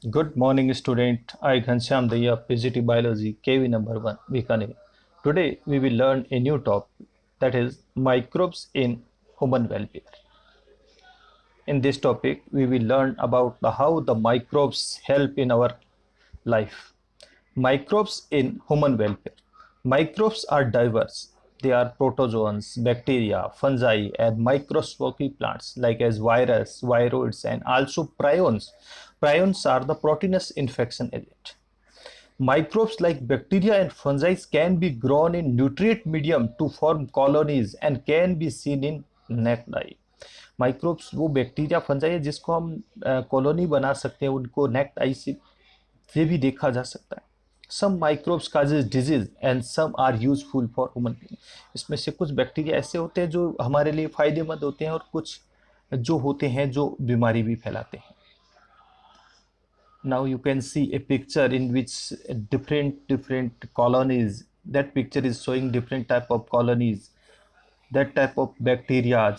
Good morning, student. I Ghanshyam Daya, PGT Biology, KV number 1, Bikaner. Today, we will learn a new topic, that is microbes in human welfare. In this topic, we will learn about how the microbes help in our life. Microbes in human welfare. Microbes are diverse. They are protozoans, bacteria, fungi, and microscopic plants like as virus, viroids, and also prions. Prions are the proteinous infection agent. Microbes like bacteria and fungi can be grown in nutrient medium to form colonies and can be seen in naked eye. Microbes वो bacteria fungi है जिसको हम colony बना सकते हैं, उनको naked आई से भी देखा जा सकता है. Some microbes causes disease and some are useful for human being. इसमें से कुछ बैक्टीरिया ऐसे होते हैं जो हमारे लिए फायदेमंद होते हैं और कुछ जो होते हैं जो बीमारी भी फैलाते हैं. Now you can see a picture in which different colonies, that picture is showing different type of colonies, that type of bacteria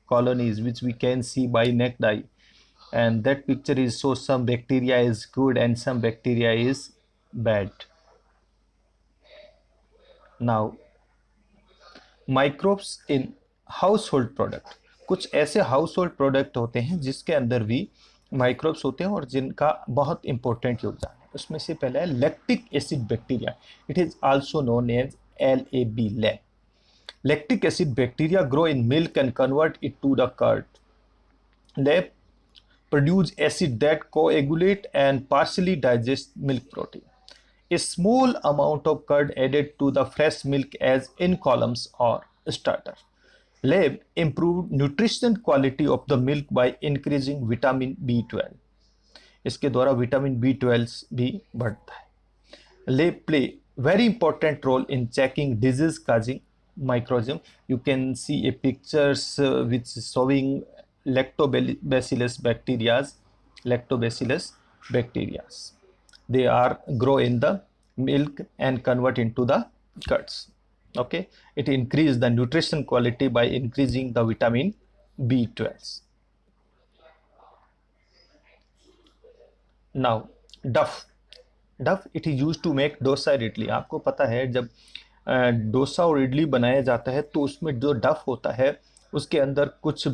colonies which we can see by naked eye. And that picture is so some bacteria is good and some bacteria is bad. Now microbes in house hold product. कुछ ऐसे house hold product होते हैं जिसके अंदर भी microbes होते हैं और जिनका बहुत इंपॉर्टेंट योगदान है. उसमें से पहला है lactic acid bacteria. It is also known as LAB, lab. Lactic acid bacteria grow in milk and convert it to the curd. Lab produce acid that coagulate and partially digest milk protein. A small amount of curd added to the fresh milk as in columns or starter. Lab improved nutrition quality of the milk by increasing vitamin B12. इसके द्वारा vitamin B12 भी बढ़ता है. Lab play very important role in checking disease causing microorganism. You can see a pictures which is showing lactobacillus bacterias. They are grow in the milk and convert into the curds. Okay, it increase the nutrition quality by increasing the vitamin B12. Now duff. It is used to make dosa और इडली. आपको पता है जब डोसा और इडली बनाया जाता है तो उसमें जो डफ होता है उसके अंदर कुछ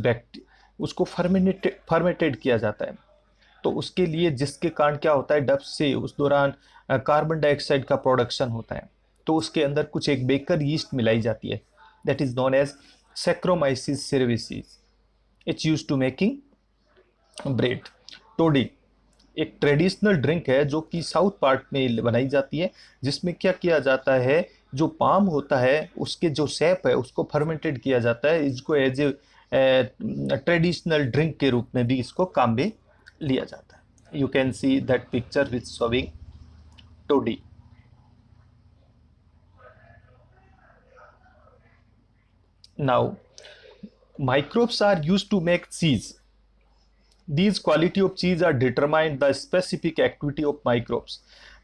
उसको फर्मेटेड किया जाता है. तो उसके लिए जिसके कारण क्या होता है, डफ से उस दौरान कार्बन डाइऑक्साइड का प्रोडक्शन होता है. तो उसके अंदर कुछ एक बेकर यीस्ट मिलाई जाती है, that is known as saccharomyces cerevisiae. It's use to making bread. Toddy एक ट्रेडिशनल ड्रिंक है जो कि साउथ पार्ट में बनाई जाती है, जिसमें क्या किया जाता है, जो पाम होता है उसके जो सैप है उसको फर्मेंटेड किया जाता है. इसको एज ए ट्रेडिशनल ड्रिंक के रूप में भी इसको काम में लिया जाता है. You can see that picture with showing toddy. Now microbes are used to make cheese. These quality of cheese are determined the specific activity of microbes.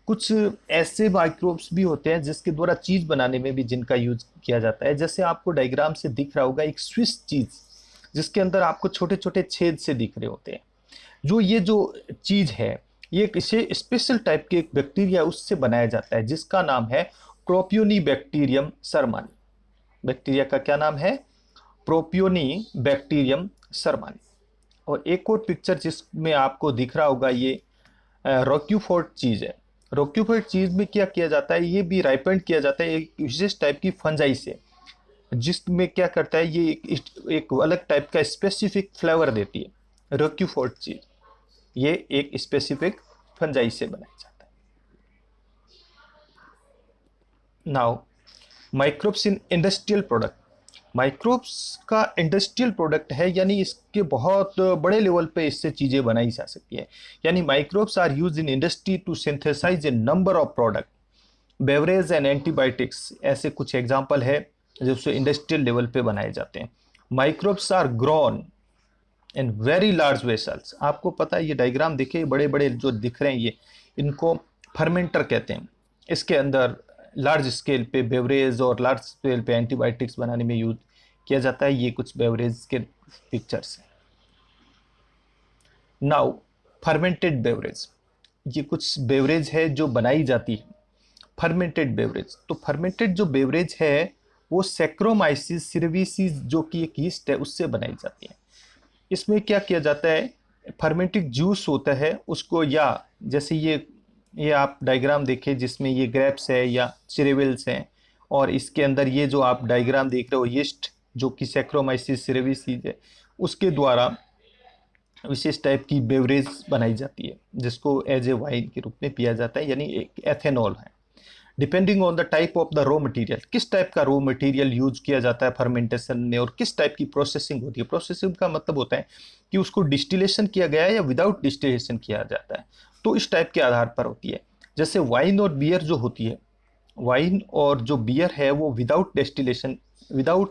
कुछ ऐसे माइक्रोब्स भी होते हैं जिसके द्वारा चीज बनाने में भी जिनका यूज किया जाता है. जैसे आपको डायग्राम से दिख रहा होगा एक स्विस चीज जिसके अंदर आपको छोटे छोटे छेद से दिख रहे होते हैं. ये जो चीज है ये किसी स्पेशल टाइप के एक बैक्टीरिया उससे बनाया जाता है जिसका नाम है प्रोपियोनी बैक्टीरियम सरमानी. बैक्टीरिया का क्या नाम है? Propionibacterium shermanii. और एक और पिक्चर जिसमें आपको दिख रहा होगा ये रोक्यूफोर्ट चीज है. रोक्यूफोर्ट चीज में क्या किया जाता है, ये भी राइपेंड किया जाता है एक विशेष टाइप की फंजाई से, जिसमें क्या करता है ये एक अलग टाइप का स्पेसिफिक फ्लेवर देती है. रोक्यूफोर्ट चीज ये एक स्पेसिफिक फंजाई से बनाया जाता है. Now microbes in industrial product. Microbes का इंडस्ट्रियल प्रोडक्ट है, यानी इसके बहुत बड़े लेवल पे इससे चीज़ें बनाई जा सकती है. यानी microbes are use in industry to synthesise a number of product. Beverage and antibiotics ऐसे कुछ एग्जांपल है जो इंडस्ट्रियल लेवल पे बनाए जाते हैं. Microbes are grown in very large vessels. आपको पता है ये डायग्राम देखिए, बड़े बड़े जो दिख रहे हैं ये इनको फर्मेंटर कहते हैं. इसके अंदर लार्ज स्केल पे बेवरेज और लार्ज स्केल पे एंटीबायोटिक्स बनाने में यूज किया जाता है. ये कुछ बेवरेज के पिक्चर्स हैं. नाउ फर्मेंटेड बेवरेज, ये कुछ बेवरेज है जो बनाई जाती है। फर्मेंटेड बेवरेज, तो फर्मेंटेड जो बेवरेज है वो सैक्रोमाइसिस सिरविसिस जो कि एक यीस्ट है उससे बनाई जाती है। इसमें क्या किया जाता है, फर्मेंटिक जूस होता है उसको, या जैसे ये आप डायग्राम देखें जिसमें ये ग्रेप्स है या सिरेवल्स हैं, और इसके अंदर ये जो आप डायग्राम देख रहे हो यीस्ट जो कि सैक्रोमाइसिस सिरेविसिस है, उसके द्वारा विशेष टाइप की बेवरेज बनाई जाती है जिसको एज ए वाइन के रूप में पिया जाता है, यानी एक एथेनॉल है। Depending on the type of the raw material, किस टाइप का रॉ मटेरियल यूज किया जाता है फर्मेंटेशन में और किस टाइप की प्रोसेसिंग होती है। प्रोसेसिंग का मतलब होता है कि उसको डिस्टिलेशन किया गया है या विदाउट डिस्टिलेशन किया जाता है, तो इस टाइप के आधार पर होती है। जैसे वाइन और बियर जो होती है, वाइन और जो बियर है वो विदाउट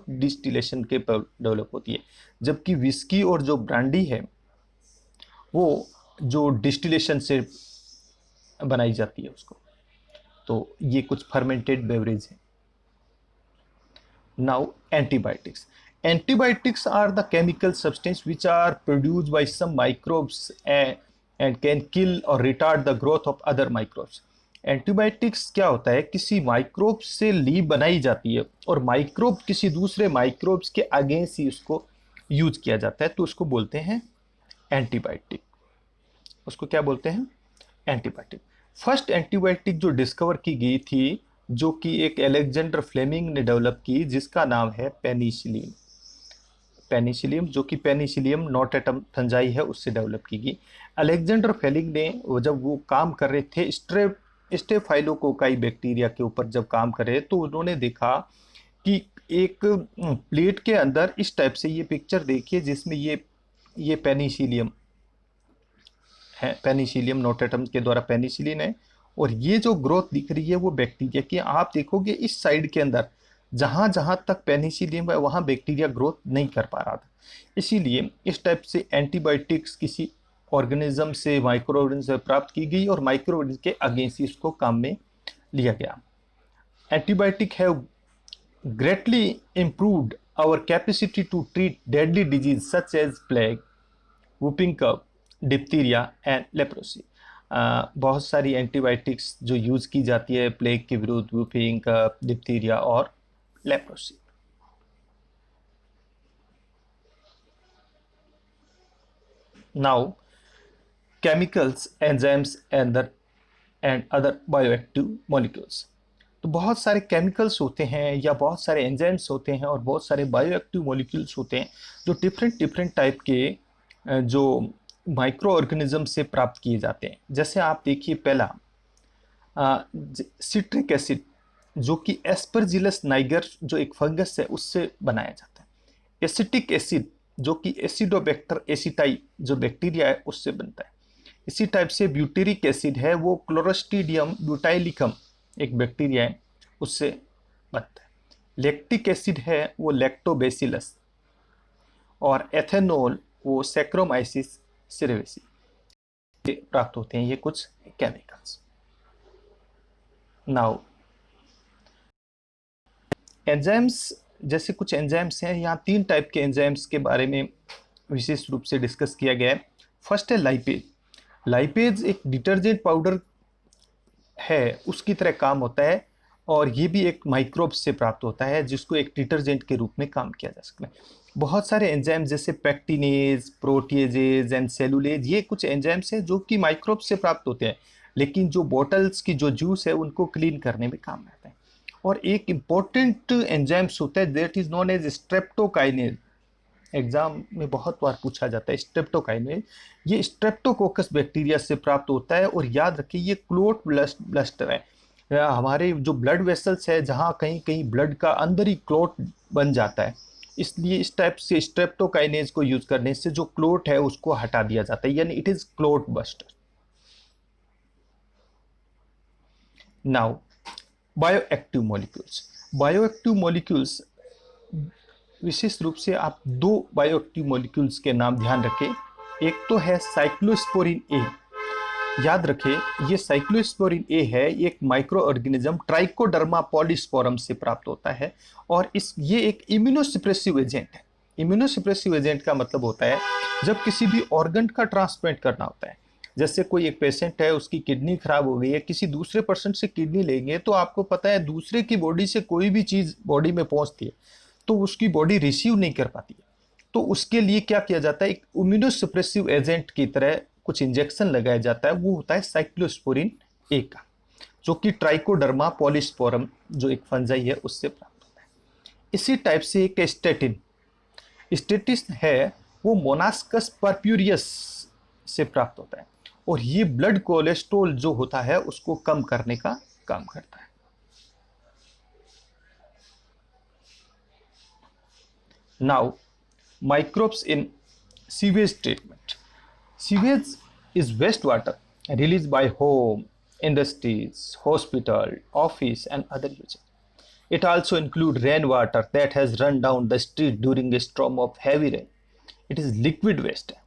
डिस्टिलेशन के डेवलप होती है, जबकि विस्की और जो ब्रांडी है वो जो डिस्टिलेशन से बनाई जाती है उसको। तो ये कुछ फर्मेंटेड बेवरेज है। Now antibiotics, antibiotics are the chemical substance which are produced by some microbes and can kill और retard the growth of other microbes. Antibiotics क्या होता है, किसी माइक्रोब से ली बनाई जाती है और माइक्रोब किसी दूसरे माइक्रोब्स के अगेंस्ट ही उसको यूज किया जाता है, तो उसको बोलते हैं एंटीबायोटिक। उसको क्या बोलते हैं, एंटीबायोटिक। फर्स्ट एंटीबायोटिक जो डिस्कवर की गई थी, जो कि एक अलेक्जेंडर फ्लेमिंग ने डेवलप की, जिसका नाम है पेनिसिलिन। पेनिसिलियम जो कि पेनिसिलियम नोटेटम फंजाई है उससे डेवलप की गई। अलेक्जेंडर फ्लेमिंग ने जब वो काम कर रहे थे स्टेफाइलोकोकाई बैक्टीरिया के ऊपर जब काम कर रहे, तो उन्होंने देखा कि एक प्लेट के अंदर इस टाइप से, ये पिक्चर देखिए जिसमें ये पेनिसिलियम है, पेनिसिलियम नोटेटम के द्वारा पेनिसिलिन है, और ये जो ग्रोथ दिख रही है वो बैक्टीरिया की। आप देखोगे इस साइड के अंदर जहां जहां तक पेनिसिलियम है वहां बैक्टीरिया ग्रोथ नहीं कर पा रहा था। इसीलिए इस टाइप से एंटीबायोटिक्स किसी ऑर्गेनिज्म से, माइक्रो ऑर्गेनिज्म से प्राप्त की गई और माइक्रो ऑर्गेनिज्म के अगेंस्ट इसको काम में लिया गया। Antibiotic have greatly improved our capacity to treat deadly disease such as plague, whooping cough, diphtheria and leprosy. बहुत सारी एंटीबायोटिक्स जो यूज की जाती है प्लेग के विरुद्ध, वूपिंग कफ, डिप्थीरिया और leprosy. Now chemicals, enzymes and other bioactive molecules. तो बहुत सारे केमिकल्स होते हैं या बहुत सारे एंजाइम्स होते हैं और बहुत सारे बायोएक्टिव मॉलिक्यूल्स होते हैं जो डिफरेंट टाइप के जो माइक्रो ऑर्गेनिज्म से प्राप्त किए जाते हैं। जैसे आप देखिए पहला सिट्रिक एसिड जो कि एस्परजिलस नाइगर जो एक फंगस है उससे बनाया जाता है। एसिटिक एसिड जो कि एसिडोबैक्टर एसिटाई जो बैक्टीरिया है उससे बनता है। इसी टाइप से ब्यूटेरिक एसिड है, वो क्लोरोस्ट्रीडियम ब्यूटाइलिकम एक बैक्टीरिया है उससे बनता है। लैक्टिक एसिड है वो लैक्टोबैसिलस, और एथेनॉल वो सैक्रोमाइसिस सिरेविसी प्राप्त होते हैं। ये कुछ केमिकल्स। नाउ एंजाइम्स, जैसे कुछ एंजाइम्स हैं, यहाँ 3 टाइप के एंजाइम्स के बारे में विशेष रूप से डिस्कस किया गया है। फर्स्ट है लाइपेज। लाइपेज एक डिटर्जेंट पाउडर है उसकी तरह काम होता है, और ये भी एक माइक्रोब से प्राप्त होता है जिसको एक डिटर्जेंट के रूप में काम किया जा सकता है। बहुत सारे एंजाइम जैसे पैक्टिनेज, प्रोटीजेज एंड सेलुलेज, ये कुछ एंजाइम्स हैं जो कि माइक्रोब से प्राप्त होते हैं, लेकिन जो बॉटल्स की जो जूस है उनको क्लीन करने में काम आता है। और एक इम्पोर्टेंट एंजाइम्स होता है that is known as streptokinase. Exam में बहुत बार पूछा जाता है स्ट्रेप्टोकाइनेज। ये स्ट्रेप्टोकोकस बैक्टीरिया से प्राप्त होता है, और याद रखिए ये क्लोट ब्लस्टर है। हमारे जो ब्लड वेसल्स है जहाँ कहीं कहीं ब्लड का अंदर ही क्लोट बन जाता है, इसलिए इस टाइप से स्ट्रेप्टोकाइनेज को यूज करने से जो क्लोट है उसको हटा दिया जाता है, यानी it is clot buster. Now bioactive molecules. Bioactive molecules विशेष रूप से आप 2 बायोएक्टिव मॉलिक्यूल्स के नाम ध्यान रखें। एक तो है साइक्लोस्पोरिन ए। याद रखें ये साइक्लोस्पोरिन ए है, एक माइक्रो ऑर्गेनिज्म ट्राइकोडर्मा पॉलीस्पोरम से प्राप्त होता है, और ये एक इम्यूनोसप्रेसिव एजेंट है। इम्यूनोसप्रेसिव एजेंट का मतलब होता है जब किसी भी ऑर्गन का ट्रांसप्लांट करना होता है, जैसे कोई एक पेशेंट है, उसकी किडनी खराब हो गई है, किसी दूसरे पर्सन से किडनी लेंगे तो आपको पता है दूसरे की बॉडी से कोई भी चीज़ बॉडी में पहुंचती है तो उसकी बॉडी रिसीव नहीं कर पाती है। तो उसके लिए क्या किया जाता है, एक इम्यूनोसप्रेसिव एजेंट की तरह कुछ इंजेक्शन लगाया जाता है, वो होता है साइक्लोस्पोरिन ए का, जो कि ट्राइकोडर्मा पॉलीस्पोरम जो एक फंजाई है उससे प्राप्त होता है। इसी टाइप से एक स्टेटिन स्टेटिस है, वो मोनास्कस परप्यूरियस से प्राप्त होता है और ये ब्लड कोलेस्ट्रॉल जो होता है उसको कम करने का काम करता है। Now microbes in sewage treatment. Sewage is wastewater released by home, industries, hospital, office and other users. It also includes rainwater that has run down the street during a storm of heavy rain. It is liquid waste है,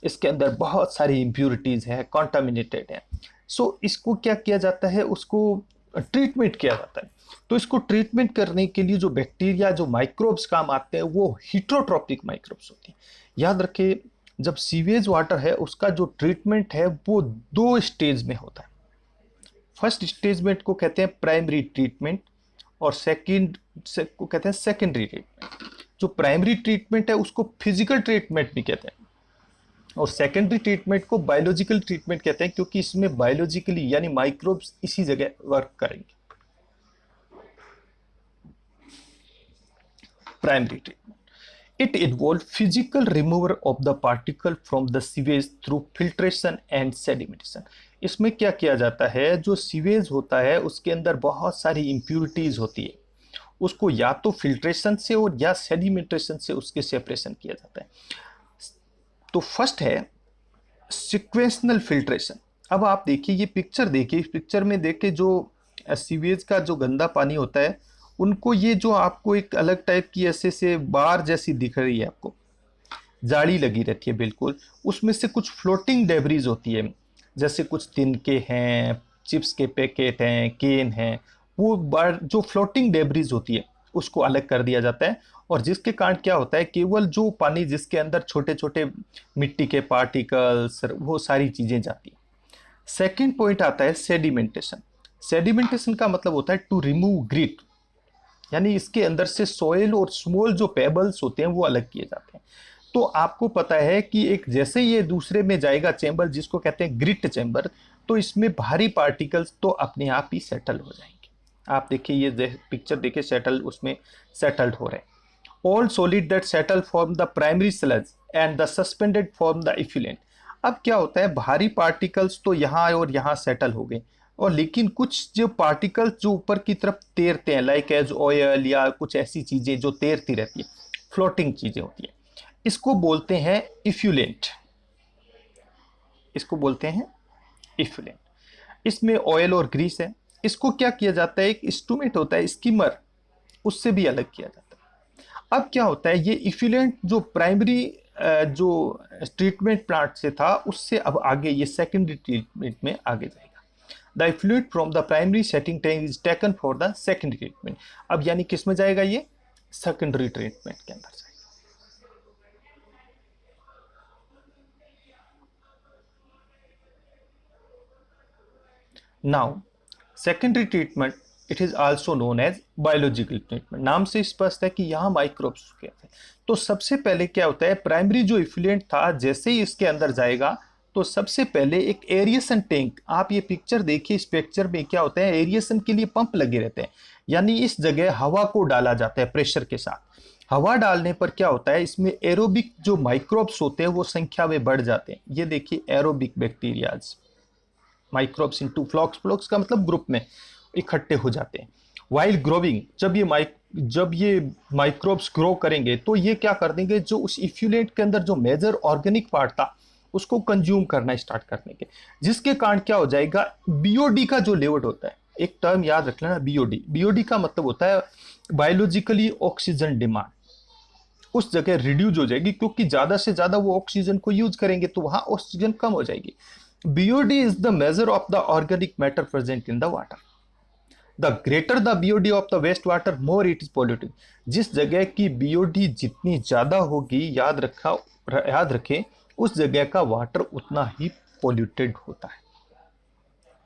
इसके अंदर बहुत सारी impurities है, contaminated है। So इसको क्या किया जाता है, उसको ट्रीटमेंट किया जाता है। तो इसको ट्रीटमेंट करने के लिए जो बैक्टीरिया, जो माइक्रोब्स काम आते हैं वो हीटरोट्रॉपिक माइक्रोब्स होते हैं। याद रखिए, जब सीवेज वाटर है उसका जो ट्रीटमेंट है वो 2 स्टेज में होता है। फर्स्ट स्टेजमेंट को कहते हैं प्राइमरी ट्रीटमेंट और सेकंड को कहते हैं सेकेंडरी ट्रीटमेंट। जो प्राइमरी ट्रीटमेंट है उसको फिजिकल ट्रीटमेंट भी कहते हैं और सेकेंडरी ट्रीटमेंट को बायोलॉजिकल ट्रीटमेंट कहते हैं, क्योंकि इसमें बायोलॉजिकली यानी माइक्रोब्स इसी जगह वर्क करेंगे। Primary treatment, it involves physical removal of the particle from the sewage through filtration and sedimentation। इसमें क्या किया जाता है, जो सीवेज होता है उसके अंदर बहुत सारी इम्प्यूरिटीज होती है, उसको या तो फिल्ट्रेशन से और या सेडिमेंटेशन से उसके सेपरेशन किया जाता है। तो फर्स्ट है सिक्वेंशनल फिल्ट्रेशन। अब आप देखिए ये पिक्चर देखिए, इस पिक्चर में देखिए जो सीवेज का जो गंदा पानी होता है उनको ये जो आपको एक अलग टाइप की ऐसे से बार जैसी दिख रही है, आपको जाली लगी रहती है बिल्कुल, उसमें से कुछ फ्लोटिंग डेब्रीज होती है, जैसे कुछ तिनके हैं, चिप्स के पैकेट हैं, केन हैं, वो बार जो फ्लोटिंग डेब्रीज होती है उसको अलग कर दिया जाता है और जिसके कारण क्या होता है, केवल जो पानी जिसके अंदर छोटे छोटे मिट्टी के पार्टिकल्स वो सारी चीज़ें जाती है। सेकेंड पॉइंट आता है सेडिमेंटेशन। सेडिमेंटेशन का मतलब होता है टू रिमूव ग्रिट, यानी इसके अंदर से सॉइल और स्मॉल जो पेबल्स होते हैं वो अलग किए जाते हैं। तो आपको पता है कि एक जैसे ये दूसरे में जाएगा चैम्बर जिसको कहते हैं ग्रिट चैम्बर, तो इसमें भारी पार्टिकल्स तो अपने आप ही सेटल हो जाएंगे। आप देखिए ये पिक्चर देखिए, सेटल उसमें सेटल्ड हो रहे हैं। All solid that settle form the primary sludge and the suspended form the effluent. अब क्या होता है, भारी पार्टिकल्स तो यहाँ और यहाँ सेटल हो गए और लेकिन कुछ जो पार्टिकल्स जो ऊपर की तरफ तैरते हैं लाइक एज ऑयल या कुछ ऐसी चीज़ें जो तैरती रहती है, फ्लोटिंग चीज़ें होती है, इसको बोलते हैं इफ्यूलेंट। इसको बोलते हैं इफ्यूलेंट। इसमें ऑयल और ग्रीस है। इसको क्या किया जाता है, एक इंस्ट्रूमेंट होता है स्कीमर, उससे भी अलग किया जाता है। अब क्या होता है, ये इफ्यूलेंट जो प्राइमरी जो ट्रीटमेंट प्लांट से था उससे अब आगे ये सेकेंडरी ट्रीटमेंट में आगे जाएगा। The effluent from the primary setting tank is taken for the secondary treatment. अब यानी किस में जाएगा, ये सेकेंडरी ट्रीटमेंट के अंदर जाएगा। Now secondary treatment it is also known as biological treatment. नाम से स्पष्ट है कि यहाँ माइक्रोब्स के थे। तो सबसे पहले क्या होता है, प्राइमरी जो इफ्लुएंट था जैसे ही इसके अंदर जाएगा तो सबसे पहले एक एरिएशन टैंक, आप ये पिक्चर देखिए, इस पिक्चर में क्या होता है, एरिएशन के लिए पंप लगे रहते हैं, यानी इस जगह हवा को डाला जाता है प्रेशर के साथ। हवा डालने पर क्या होता है, इसमें एरोबिक जो माइक्रोब्स होते हैं वो संख्या में बढ़ जाते हैं। ये देखिए एरोबिक बैक्टीरियाज, माइक्रोब्स इनटू फ्लॉक्स, फ्लॉक्स का मतलब ग्रुप में इकट्ठे हो जाते हैं। वाइल ग्रोविंग, जब ये माइक्रोब्स ग्रो करेंगे तो ये क्या कर देंगे, जो उस इफ्यूलेंट के अंदर जो मेजर ऑर्गेनिक पार्ट था उसको कंज्यूम करना स्टार्ट कर देंगे, जिसके कारण क्या हो जाएगा, बीओडी का जो लेवल होता है, एक टर्म याद रख लेना, बीओडी। बीओडी का मतलब होता है बायोलॉजिकली ऑक्सीजन डिमांड, उस जगह रिड्यूस हो जाएगी, क्योंकि ज्यादा से ज्यादा वो ऑक्सीजन को यूज करेंगे तो वहां ऑक्सीजन कम हो जाएगी। BOD is the measure of the organic matter present in the water. The greater the BOD of the waste water more it is polluted. जिस जगह की बीओडी जितनी ज्यादा होगी, याद रखें, उस जगह का वाटर उतना ही पोल्यूटेड होता है।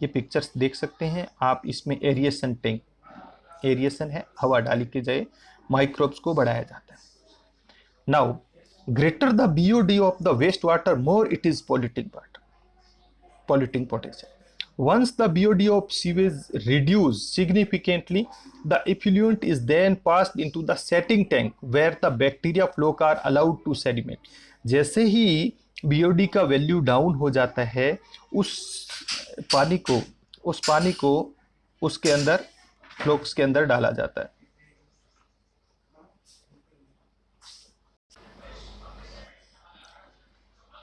ये पिक्चर्स देख सकते हैं आप, इसमें एरिएशन टैंक, एरिएशन है, हवा डाली के जाए माइक्रोब्स को बढ़ाया जाता है। Now greater the BOD of the waste water, more it is polluting potential. Once the BOD of sewage reduces significantly, the effluent is then passed into the setting tank where the bacteria floc are allowed to sediment. जैसे ही BOD का value down हो जाता है, उस पानी को उसके अंदर, फ्लोक्स के अंदर डाला जाता है।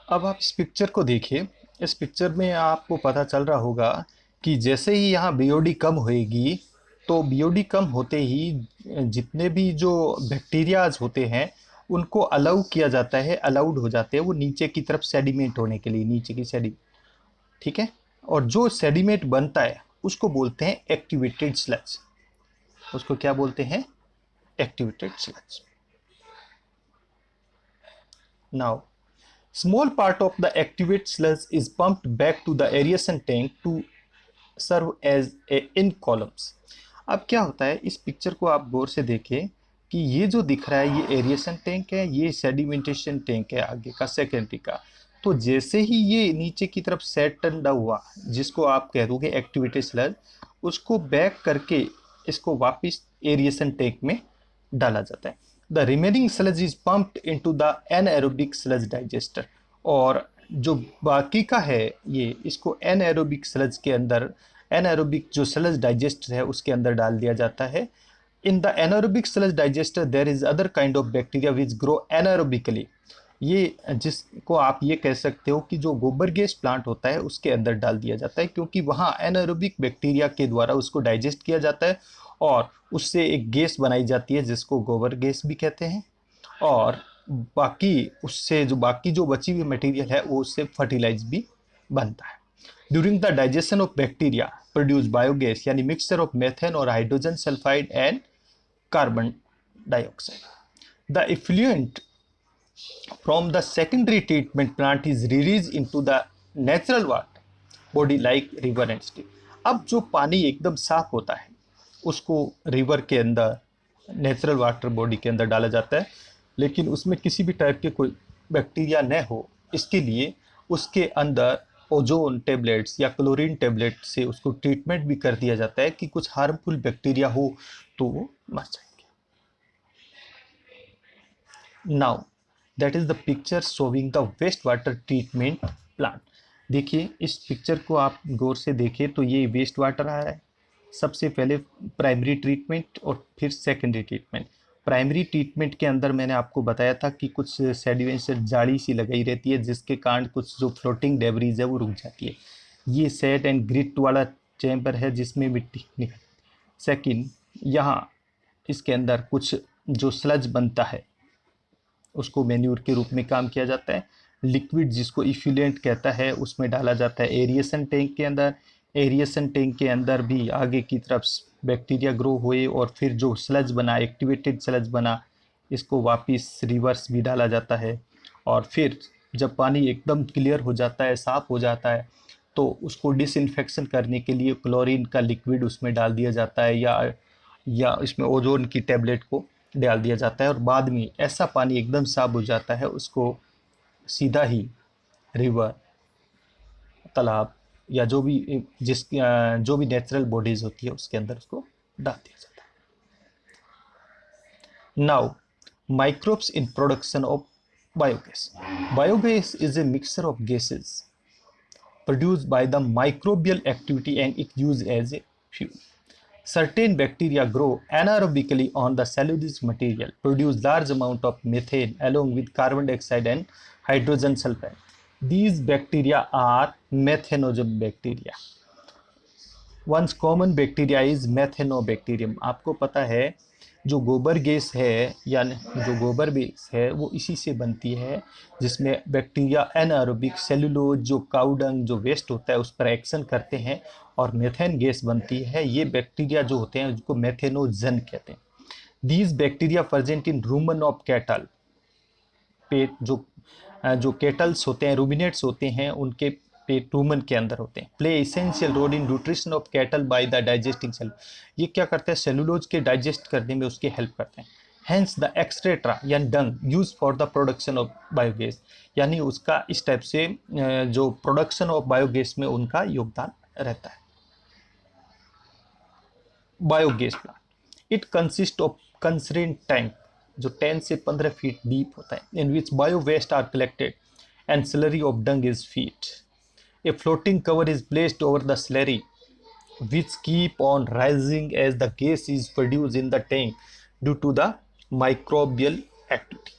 अब आप इस पिक्चर को देखिए। इस पिक्चर में आपको पता चल रहा होगा कि जैसे ही यहाँ BOD कम होएगी, तो BOD कम होते ही जितने भी जो बैक्टीरियाज होते हैं उनको अलाउ किया जाता है, अलाउड हो जाते हैं वो नीचे की तरफ सेडिमेंट होने के लिए, नीचे की सेडिमेंट, ठीक है। और जो सेडिमेंट बनता है उसको बोलते हैं एक्टिवेटेड स्लज। उसको क्या बोलते हैं? Activated sludge. Now small part of the activate sludge is pumped back to the aeration tank to serve as a in columns. अब क्या होता है, इस पिक्चर को आप गौर से देखें कि ये जो दिख रहा है ये एरिएशन टैंक है, ये सेडिमेंटेशन टैंक है आगे का, सेकेंडरी का। तो जैसे ही ये नीचे की तरफ सेटल हुआ, जिसको आप कह दोगे एक्टिवेटेड स्लज, उसको बैक करके इसको वापस एरिएशन टैंक में डाला जाता है। The remaining sludge is pumped into the anaerobic sludge digester. और जो बाकी का है ये, इसको anaerobic sludge के अंदर, anaerobic जो sludge digester है उसके अंदर डाल दिया जाता है। In the anaerobic sludge digester there is other kind of bacteria which grow anaerobically. ये जिसको आप ये कह सकते हो कि जो गोबर गैस प्लांट होता है उसके अंदर डाल दिया जाता है, क्योंकि वहाँ एनाएरोबिक बैक्टीरिया के द्वारा उसको डाइजेस्ट किया जाता है और उससे एक गैस बनाई जाती है जिसको गोबर गैस भी कहते हैं। और बाकी उससे जो बाकी जो बची हुई मटेरियल है वो उससे फर्टिलाइज भी बनता है। During the digestion of bacteria produce biogas, यानी मिक्सचर ऑफ मेथेन और hydrogen sulphide and carbon dioxide. The effluent from the secondary treatment plant is released into the natural water body like river and stream. अब जो पानी एकदम साफ होता है उसको रिवर के अंदर, नेचुरल वाटर बॉडी के अंदर डाला जाता है, लेकिन उसमें किसी भी टाइप के कोई बैक्टीरिया न हो, इसके लिए उसके अंदर ओजोन टेबलेट्स या क्लोरीन टेबलेट से उसको ट्रीटमेंट भी कर दिया जाता है कि कुछ हार्मफुल बैक्टीरिया हो तो वो मर जाएंगे। Now that is the picture showing the waste water treatment plant. देखिए इस पिक्चर को आप गौर से देखें तो ये वेस्ट वाटर आ रहा है। सबसे पहले प्राइमरी ट्रीटमेंट और फिर सेकेंडरी ट्रीटमेंट। प्राइमरी ट्रीटमेंट के अंदर मैंने आपको बताया था कि कुछ सेडिमेंट से जाली सी लगाई रहती है जिसके कारण कुछ जो फ्लोटिंग डेब्रीज है वो रुक जाती है। ये सेट एंड ग्रिट वाला चैम्बर है जिसमें मिट्टी निकल। सेकेंड, यहाँ इसके अंदर कुछ जो स्लज बनता है उसको मैन्यूर के रूप में काम किया जाता है। लिक्विड जिसको इफ्यूलेंट कहता है उसमें डाला जाता है एरिएशन टैंक के अंदर। एरिएशन टैंक के अंदर भी आगे की तरफ बैक्टीरिया ग्रो हुए और फिर जो स्लज बना, एक्टिवेटेड स्लज बना, इसको वापस रिवर्स भी डाला जाता है। और फिर जब पानी एकदम क्लियर हो जाता है, साफ़ हो जाता है, तो उसको डिसइंफेक्शन करने के लिए क्लोरीन का लिक्विड उसमें डाल दिया जाता है या इसमें ओजोन की टेबलेट को डाल दिया जाता है। और बाद में ऐसा पानी एकदम साफ हो जाता है, उसको सीधा ही रिवर, तालाब या जो भी नेचुरल बॉडीज होती है उसके अंदर उसको डाल दिया जाता है। Now microbes in production of biogas. Biogas is a mixture of gases produced by the microbial activity and it used as a fuel. Certain bacteria grow anaerobically on the cellulose material, produce large amount of methane along with carbon dioxide and hydrogen sulfide. These bacteria are methanogenic bacteria. One common bacteria is methanobacterium. आपको पता है जो गोबर gas है या जो गोबर gas है वो इसी से बनती है, जिसमें बैक्टीरिया एनारोबिक सेलुलोज जो काउडंग जो वेस्ट होता है उस पर एक्शन करते हैं और मेथेन गैस बनती है। ये बैक्टीरिया जो होते हैं उनको मेथेनोजन कहते हैं। These bacteria present in rumen of cattle. पेट जो केटल्स होते हैं, रूमिनेट्स होते हैं, उनके पेट रूमन के अंदर होते हैं। Play essential role in nutrition of cattle by the digesting cell, ये क्या करते हैं, सेलुलोज के डाइजेस्ट करने में उसकी हेल्प करते हैं। हेंस द एक्सट्रेट्रा या dung use for the production of biogas, यानी उसका इस टाइप से जो प्रोडक्शन ऑफ बायोगैस में उनका योगदान रहता है। Biogas plant it consist of concrete tank जो 10 से 15 फीट डीप होता है, in which bio waste are collected and slurry of dung is feed. A floating cover is placed over the slurry which keep on rising as the gas is produced in the tank due to the microbial activity.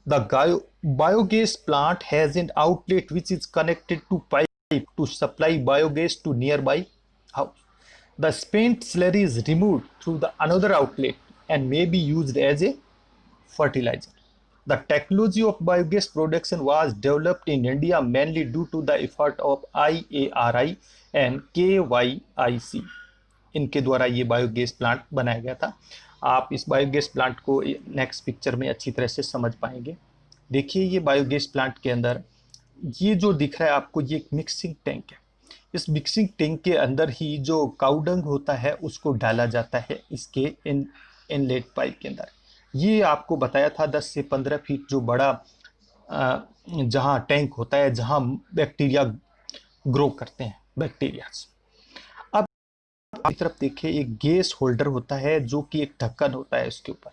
The biogas plant has an outlet which is connected to pipe to supply biogas to nearby house. The spent slurry is removed through the another outlet and may be used as a fertilizer. The technology of biogas production was developed in India mainly due to the effort of IARI and KYIC. इनके द्वारा ये biogas plant बनाया गया था। आप इस biogas plant को next picture में अच्छी तरह से समझ पाएंगे। देखिए ये बायोगैस प्लांट के अंदर ये जो दिख रहा है आपको, ये एक मिक्सिंग टैंक है। इस मिक्सिंग टैंक के अंदर ही जो काउडंग होता है उसको डाला जाता है इसके इनलेट पाइप के अंदर। ये आपको बताया था 10 से 15 फीट जो बड़ा जहाँ टैंक होता है जहाँ बैक्टीरिया ग्रो करते हैं बैक्टीरिया। अब की तरफ देखिए एक गैस होल्डर होता है जो कि एक ढक्कन होता है उसके ऊपर,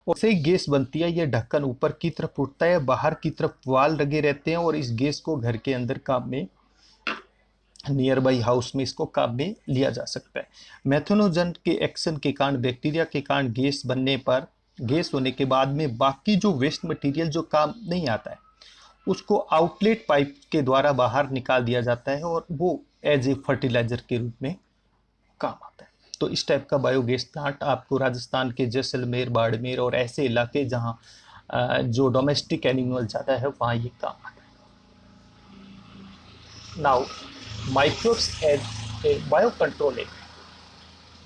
और से गैस बनती है। ये ढक्कन ऊपर की तरफ उठता है, बाहर की तरफ वाल लगे रहते हैं और इस गैस को घर के अंदर काम में नियर बाई हाउस में इसको काम में लिया जा सकता है। मेथनोजन के एक्शन के कारण बैक्टीरिया के कारण गैस बनने पर, गैस होने के बाद में बाकी जो वेस्ट मटेरियल जो काम नहीं आता है उसको आउटलेट पाइप के द्वारा बाहर निकाल दिया जाता है और वो एज ए फर्टिलाइजर के रूप में काम आता है। तो इस टाइप का बायोगैस प्लांट आपको राजस्थान के जैसलमेर, बाड़मेर और ऐसे इलाके जहाँ जो डोमेस्टिक एनिमल ज़्यादा है वहाँ ये काम आता है। Now microbes as a biocontrol agent.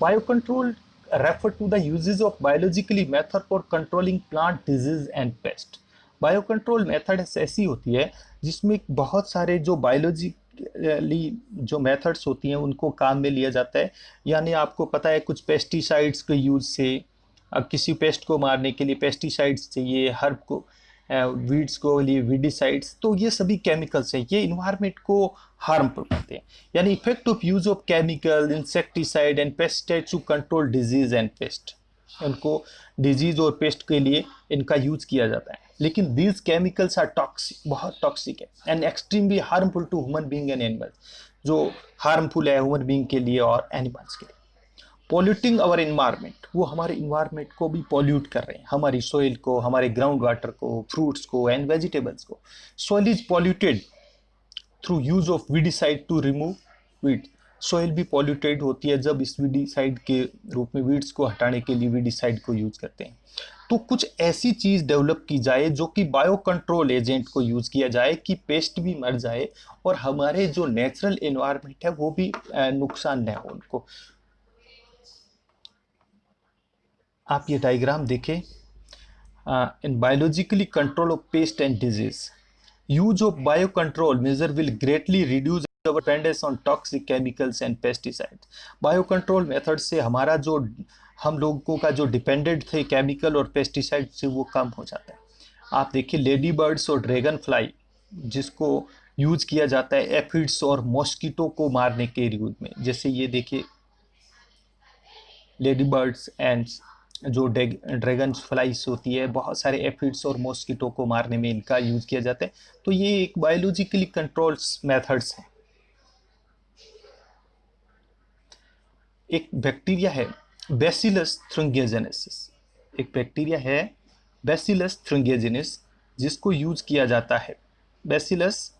Biocontrol refer to the uses of biologically method for controlling plant disease and pest. Biocontrol method ऐसी होती है जिसमें बहुत सारे जो बायोलॉजिकली जो मेथड्स होती हैं उनको काम में लिया जाता है। यानी आपको पता है कुछ पेस्टिसाइड्स के यूज से, किसी पेस्ट को मारने के लिए पेस्टिसाइड्स चाहिए, हर्ब को वीड्स को लिए वीडिसाइड्स, तो ये सभी केमिकल्स हैं, ये इन्वायरमेंट को हार्मफुल करते हैं। यानी effect of use of chemical, insecticide and pesticides to control disease and pest, इनको डिजीज और पेस्ट के लिए इनका यूज किया जाता है। लेकिन दीज केमिकल्स आर टॉक्सिक, बहुत टॉक्सिक है and extremely harmful to human being and animals, जो हार्मफुल है ह्यूमन बीइंग के लिए और एनिमल्स के लिए। पॉल्यूटिंग आवर इन्वायरमेंट, वो हमारे इन्वायरमेंट को भी पॉल्यूट कर रहे हैं, हमारी सोइल को, हमारे ग्राउंड वाटर को, फ्रूट्स को एंड वेजिटेबल्स को। Soil is polluted through use of weedicide to remove weed, soil भी पॉल्यूटेड होती है जब इस वीडिसाइड के रूप में वीड्स को हटाने के लिए वीडिसाइड को यूज करते हैं। तो कुछ ऐसी चीज डेवलप की जाए जो कि बायो कंट्रोल एजेंट को यूज किया जाए कि पेस्ट भी मर जाए और हमारे जो नेचुरल एनवायरनमेंट है वो भी नुकसान न हो उनको। आप ये डायग्राम देखें। In biologically control of pest and disease, use of bio control measure will greatly reduce our dependence on toxic chemicals and pesticides. Bio control method से हमारा जो हम लोगों का जो डिपेंडेंट थे केमिकल और पेस्टिसाइड से वो कम हो जाता है। आप देखिए लेडी बर्ड्स और ड्रैगन फ्लाई जिसको यूज किया जाता है एफिड्स और मॉस्किटो को मारने के यूज में, जैसे ये देखिए लेडी बर्ड्स एंड जो ड्रैगन फ्लाइज होती है, बहुत सारे एफिड्स और मॉस्किटो को मारने में इनका यूज किया जाता है। तो ये एक बायोलॉजिकली कंट्रोल्स मेथड्स हैं। एक बैक्टीरिया है बैसिलस थ्रिंगियोजेनेसिस, एक बैक्टीरिया है बैसिलस थ्रिंगियोजेनेसिस जिसको यूज किया जाता है। Bacillus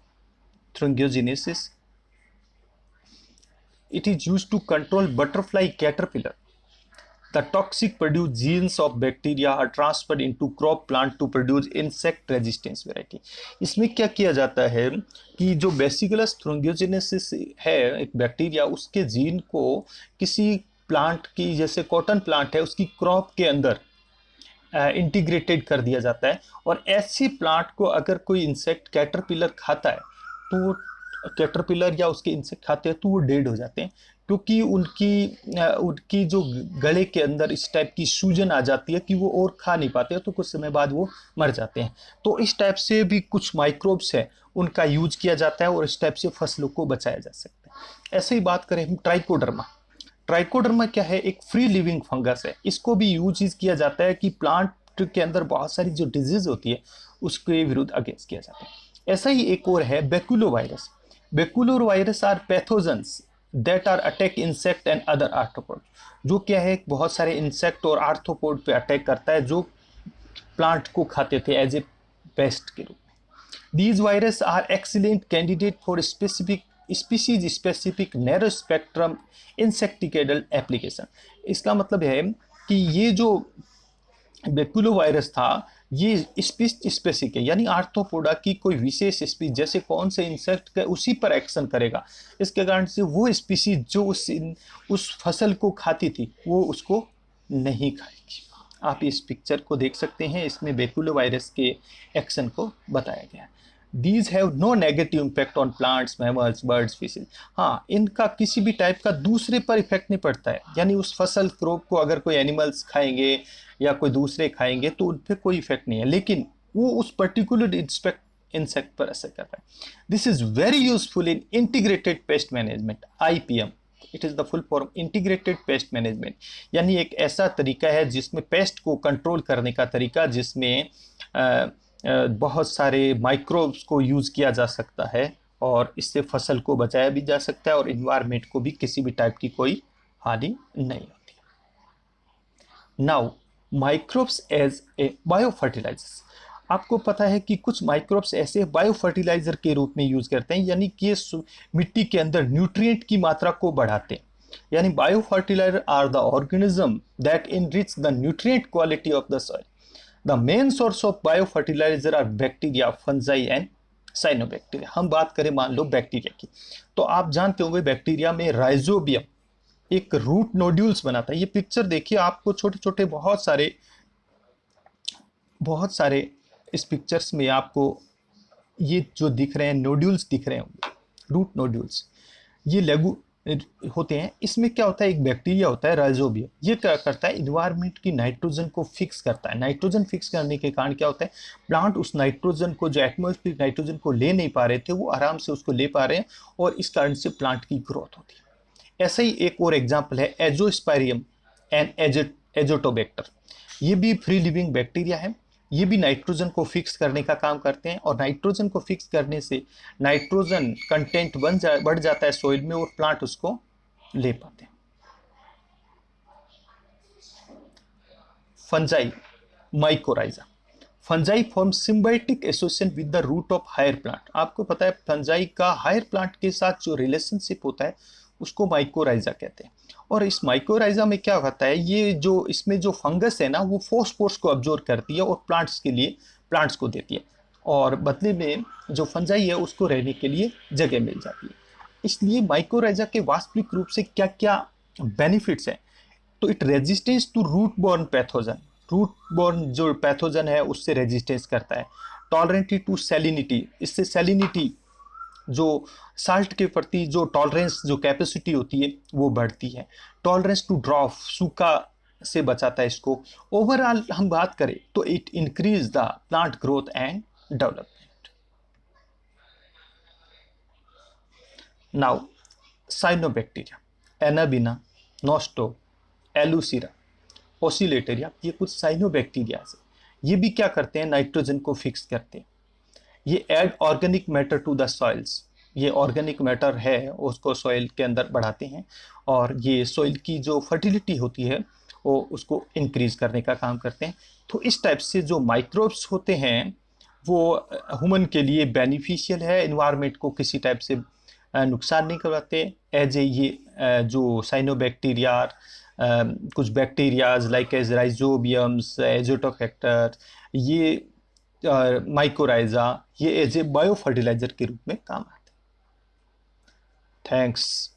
thuringiensis it is use to control butterfly caterpillar. The toxic produced genes of bacteria are transferred into crop plant to produce insect resistance variety. इसमें क्या किया जाता है कि जो बेसिलस थ्रिंगियोजेनेसिस है एक बैक्टीरिया, उसके जीन को किसी प्लांट की, जैसे कॉटन प्लांट है उसकी क्रॉप के अंदर इंटीग्रेटेड कर दिया जाता है। और ऐसी प्लांट को अगर कोई इंसेक्ट कैटरपिलर खाता है तो वो कैटरपिलर या उसके इंसेक्ट खाते हैं तो वो डेड हो जाते हैं, क्योंकि उनकी जो गले के अंदर इस टाइप की सूजन आ जाती है कि वो और खा नहीं पाते, तो कुछ समय बाद वो मर जाते हैं। तो इस टाइप से भी कुछ माइक्रोब्स है, उनका यूज किया जाता है और इस टाइप से फसलों को बचाया जा सकता है। ऐसे ही बात करें हम ट्राइकोडर्मा। ट्राइकोडर्मा क्या है? एक फ्री लिविंग फंगस है। इसको भी यूज किया जाता है कि प्लांट के अंदर बहुत सारी जो डिजीज होती है उसके विरुद्ध अगेंस्ट किया जाता है। ऐसा ही एक और है baculovirus. Baculovirus are pathogens that are attack insect and other arthropod. जो क्या है, बहुत सारे इंसेक्ट और आर्थ्रोपोड पे अटैक करता है जो प्लांट को खाते थे एज ए पेस्ट के रूप में। These viruses are excellent candidate for specific species specific narrow spectrum insecticidal application। इसका मतलब है कि ये जो बेकुलो वायरस था ये स्पेसिफिक है, यानी आर्थ्रोपोडा की कोई विशेष स्पीसीज जैसे कौन से इंसेक्ट का उसी पर एक्शन करेगा। इसके कारण से वो स्पीसीज जो उस फसल को खाती थी वो उसको नहीं खाएगी। आप इस पिक्चर को देख सकते हैं, इसमें बेकुलो वायरस के एक्शन को बताया गया है। These have no negative impact on plants, mammals, birds, species। हाँ, इनका किसी भी टाइप का दूसरे पर इफेक्ट नहीं पड़ता है, यानी उस फसल क्रॉप को अगर कोई एनिमल्स खाएंगे या कोई दूसरे खाएंगे तो उन पर कोई इफेक्ट नहीं है, लेकिन वो उस पर्टिकुलर इंसेक्ट पर असर कर रहा है। This is very useful in integrated pest management, IPM। It is the full form integrated pest management, यानी एक ऐसा तरीका है जिसमें पेस्ट को कंट्रोल करने का तरीका, जिसमें बहुत सारे माइक्रोब्स को यूज़ किया जा सकता है और इससे फसल को बचाया भी जा सकता है और इन्वायरमेंट को भी किसी भी टाइप की कोई हानि नहीं होती। Now microbes as a bio fertilisers. आपको पता है कि कुछ माइक्रोब्स ऐसे बायो फर्टिलाइजर के रूप में यूज करते हैं, यानी कि मिट्टी के अंदर न्यूट्रिएंट की मात्रा को बढ़ाते हैं। यानी bio fertiliser are the organism that enrich the nutrient quality of the soil. The main source of bio fertiliser are bacteria, fungi and cyanobacteria. हम बात करें मान लो बैक्टीरिया की, तो आप जानते होंगे बैक्टीरिया में राइजोबियम एक रूट नोड्यूल्स बनाता है। ये पिक्चर देखिए, आपको छोटे छोटे बहुत सारे इस पिक्चर्स में आपको ये जो दिख रहे हैं नोड्यूल्स दिख रहे होंगे, रूट नोड्यूल्स, ये लेगू होते हैं। इसमें क्या होता है, एक बैक्टीरिया होता है राइजोबियम, ये क्या करता है, इन्वायरमेंट की नाइट्रोजन को फिक्स करता है। नाइट्रोजन फिक्स करने के कारण क्या होता है, प्लांट उस नाइट्रोजन को, जो एटमॉस्फेरिक नाइट्रोजन को ले नहीं पा रहे थे, वो आराम से उसको ले पा रहे हैं और इस कारण से प्लांट की ग्रोथ होती है। ऐसा ही एक और एग्जाम्पल है एजोस्पायरियम एंड एजोटोबैक्टर। ये भी फ्री लिविंग बैक्टीरिया है, ये भी नाइट्रोजन को फिक्स करने का काम करते हैं और नाइट्रोजन को फिक्स करने से नाइट्रोजन कंटेंट बढ़ जाता है सॉइल में और प्लांट उसको ले पाते हैं। Fungi mycorrhiza. Fungi form symbiotic association with the root of higher plant. आपको पता है फंजाई का हायर प्लांट के साथ जो रिलेशनशिप होता है उसको माइकोराइजा कहते हैं। और इस माइकोराइजा में क्या होता है, ये जो इसमें जो फंगस है ना, वो फोस्फोरस को अब्जॉर्ब करती है और प्लांट्स को देती है, और बदले में जो फंजाई है उसको रहने के लिए जगह मिल जाती है। इसलिए माइकोराइजा के वास्तविक रूप से क्या क्या बेनिफिट्स हैं, तो it resistance to root borne pathogen. Root borne जो पैथोजन है उससे रेजिस्टेंस करता है। टॉलरेंटी टू सैलिनिटी, इससे सैलिनिटी जो साल्ट के प्रति जो टॉलरेंस, जो कैपेसिटी होती है वो बढ़ती है। टॉलरेंस टू ड्रॉप, सूखा से बचाता है इसको। ओवरऑल हम बात करें तो it increase the plant growth and development. Now cyanobacteria, anabaena, nostoc, aulosira, oscillatoria, ये कुछ साइनोबैक्टीरिया है। ये भी क्या करते हैं, नाइट्रोजन को फिक्स करते हैं। ये add organic matter to the soils, ये ऑर्गेनिक मैटर है उसको सॉइल के अंदर बढ़ाते हैं और ये सॉइल की जो फर्टिलिटी होती है वो उसको इंक्रीज करने का काम करते हैं। तो इस टाइप से जो माइक्रोब्स होते हैं वो ह्यूमन के लिए बेनिफिशियल है, इन्वायरमेंट को किसी टाइप से नुकसान नहीं करवाते। एज ए ये जो साइनोबैक्टीरिया, कुछ बैक्टीरियाज लाइक एज राइजोबियम्स, एजोटोफैक्टर, ये माइकोराइजा, ये एज ए बायो फर्टिलाइजर के रूप में काम आते हैं। थैंक्स।